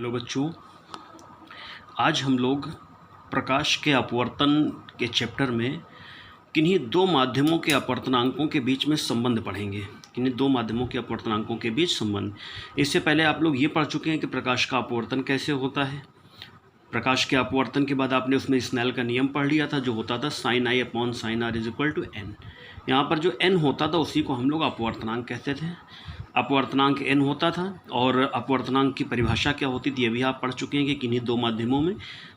Hello बच्चों, आज हम लोग प्रकाश के अपवर्तन के चैप्टर में किन्हीं दो माध्यमों के अपवर्तनांकों के बीच में संबंध पढ़ेंगे। किन्हीं दो माध्यमों के अपवर्तनांकों के बीच संबंध। इससे पहले आप लोग ये पढ़ चुके हैं कि प्रकाश का अपवर्तन कैसे होता है। प्रकाश के अपवर्तन के बाद आपने उसमें स्नेल का नियम पढ़ लिया था, जो होता था sin i upon sin r is equal to n। यहाँ पर जो n होता था उसी को हम लोग अपवर्तनांक कहते थे। अपवर्तनांक n होता था और अपवर्तनांक की परिभाषा क्या होती थी ये भी आप पढ़ चुके हैं कि किन्हीं दो माध्यमों में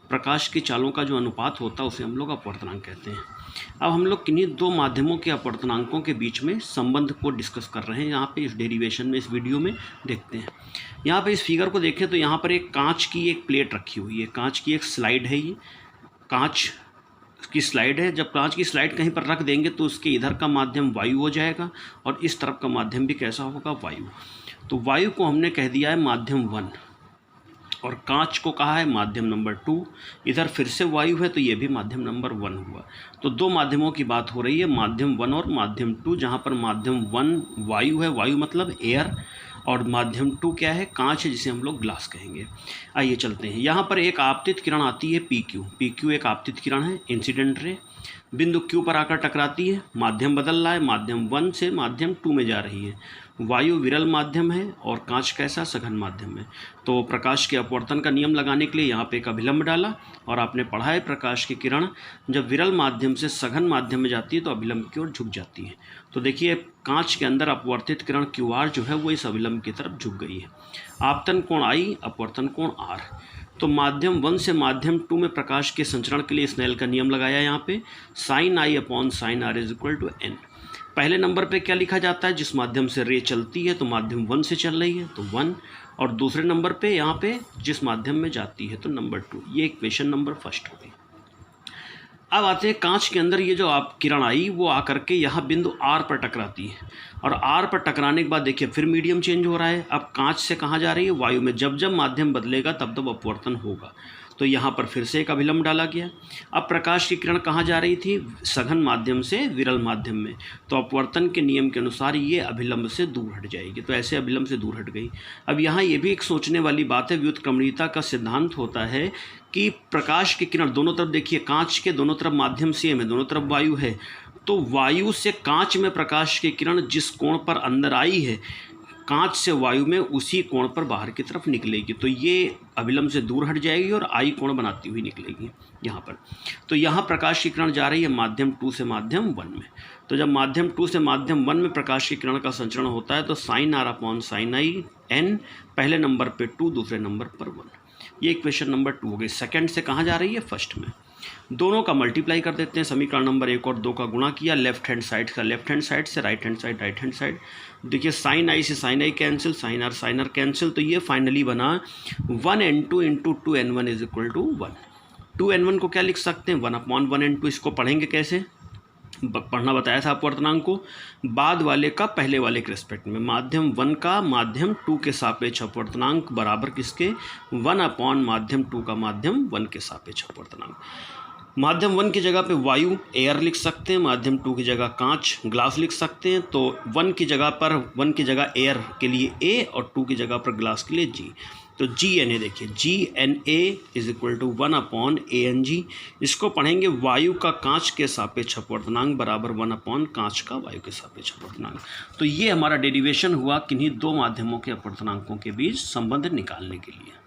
प्रकाश की चालों का जो अनुपात होता है उसे हम लोग अपवर्तनांक कहते हैं। अब हम लोग किन्हीं दो माध्यमों के अपवर्तनांकों के बीच में संबंध को डिस्कस कर रहे हैं। यहाँ पे इस डेरिवेशन में, इस वीडियो में देखते हैं। यहाँ पे इस फिगर को देखें तो यहाँ पर एक कांच की एक प्लेट रखी हुई है, कांच की एक स्लाइड है। ये कांच की स्लाइड है। जब कांच की स्लाइड कहीं पर रख देंगे तो उसके इधर का माध्यम वायु हो जाएगा और इस तरफ का माध्यम भी कैसा होगा, वायु। तो वायु को हमने कह दिया है माध्यम 1 और कांच को कहा है माध्यम नंबर 2। इधर फिर से वायु है तो ये भी माध्यम नंबर 1 हुआ। तो दो माध्यमों की बात हो रही है, माध्यम 1 और माध्यम 2, जहाँ पर माध्यम 1 वायु है, वायु मतलब एयर, और माध्यम 2 क्या है, कांच है, जिसे हम लोग ग्लास कहेंगे। आइए चलते हैं। यहाँ पर एक आपतित किरण आती है PQ एक आपतित किरण है, इंसिडेंट रे। बिंदु Q पर आकर टकराती है, माध्यम बदल रहा है, माध्यम 1 से माध्यम 2 में जा रही है। वायु विरल माध्यम है और कांच कैसा, सघन माध्यम है। तो प्रकाश के अपवर्तन का नियम लगाने के लिए यहाँ पे एक अभिलंब डाला और आपने पढ़ा है प्रकाश की किरण जब विरल माध्यम से सघन माध्यम में जाती है तो अभिलंब की ओर झुक जाती है। तो देखिए कांच के अंदर अपवर्तित किरण QR जो है वो इस अभिलंब की तरफ झुक गई है। आपतन कोण I, अपवर्तन कोण R। तो माध्यम 1 से माध्यम 2 में प्रकाश के संचरण के लिए स्नेल का नियम लगाया यहाँ पे, sin I upon sin R is equal to n। पहले नंबर पे क्या लिखा जाता है, जिस माध्यम से रे चलती है तो माध्यम 1 से चल रही है तो 1, और दूसरे नंबर पे यहाँ पे जिस माध्यम में जाती है तो नंबर 2। ये इक्वेशन नंबर फर्स्ट हो गई। अब आते हैं कांच के अंदर ये जो आप किरण आई वो आकर के यहाँ बिंदु R पर टकराती है और R पर टकराने के बाद देखिए फिर मीडियम चेंज हो रहा है। अब कांच से कहाँ जा रही है, वायु में। जब जब माध्यम बदलेगा तब तब अपवर्तन होगा। तो यहाँ पर फिर से एक अभिलंब डाला गया। अब प्रकाश की किरण कहाँ जा रही थी, सघन माध्यम से विरल माध्यम में। तो अपवर्तन के नियम के अनुसार ये अभिलंब से दूर हट जाएगी। तो ऐसे अभिलंब से दूर हट गई। अब यहाँ ये भी एक सोचने वाली बात है, व्युत्क्रमणीयता का सिद्धांत होता है कि प्रकाश की किरण दोनों तरफ, देखिए कांच के दोनों तरफ माध्यम सेम है, दोनों तरफ वायु है। तो वायु से कांच में प्रकाश की किरण जिस कोण पर अंदर आई है, कांच से वायु में उसी कोण पर बाहर की तरफ निकलेगी। तो ये अभिलंब से दूर हट जाएगी और I कोण बनाती हुई निकलेगी यहाँ पर। तो यहाँ प्रकाश की किरण जा रही है माध्यम 2 से माध्यम 1 में। तो जब माध्यम 2 से माध्यम 1 में प्रकाश की किरण का संचरण होता है तो sin R upon sin I n, पहले नंबर पे 2, दूसरे नंबर पर 1। ये इक्वेशन नंबर 2 हो गई। सेकंड से कहाँ जा रही है, फर्स्ट में। दोनों का मल्टीप्लाई कर देते हैं, समीकरण नंबर 1 और 2 का गुणा किया, लेफ्ट हैंड साइड का लेफ्ट हैंड साइड से, राइट हैंड साइड। देखिए sin I से sin I cancel, sin R cancel. तो ये फाइनली बना 1n2 into 2n1 is equal to 1। 2n1 को क्या लिख सकते हैं, 1 अपॉन 1n2। इसको पढ़ेंगे कैसे, पढ़ना बताया था अपवर्तनांक को, बाद वाले का पहले वाले के रिस्पेक्ट में। माध्यम 1 का माध्यम 2 के सापेक्ष अपवर्तनांक बराबर किसके, 1 अपॉन माध्यम 2 का माध्यम 1 के सापेक्ष अपवर्तनांक। माध्यम 1 की जगह पे वायु एयर लिख सकते हैं, माध्यम 2 की जगह कांच ग्लास लिख सकते हैं। तो 1 की जगह एयर के लिए A और 2 की जगह पर ग्लास के लिए G। तो GNA देखिए, GNA is equal to 1 upon ANG। इसको पढ़ेंगे वायु का कांच के सापेक्ष अपवर्तनांक बराबर 1 अपॉन कांच का वायु के सापेक्ष अपवर्तनांक। तो ये हमारा डेरिवेशन हुआ किन्हीं दो माध्यमों के अपवर्तनांकों के बीच संबंध निकालने के लिए।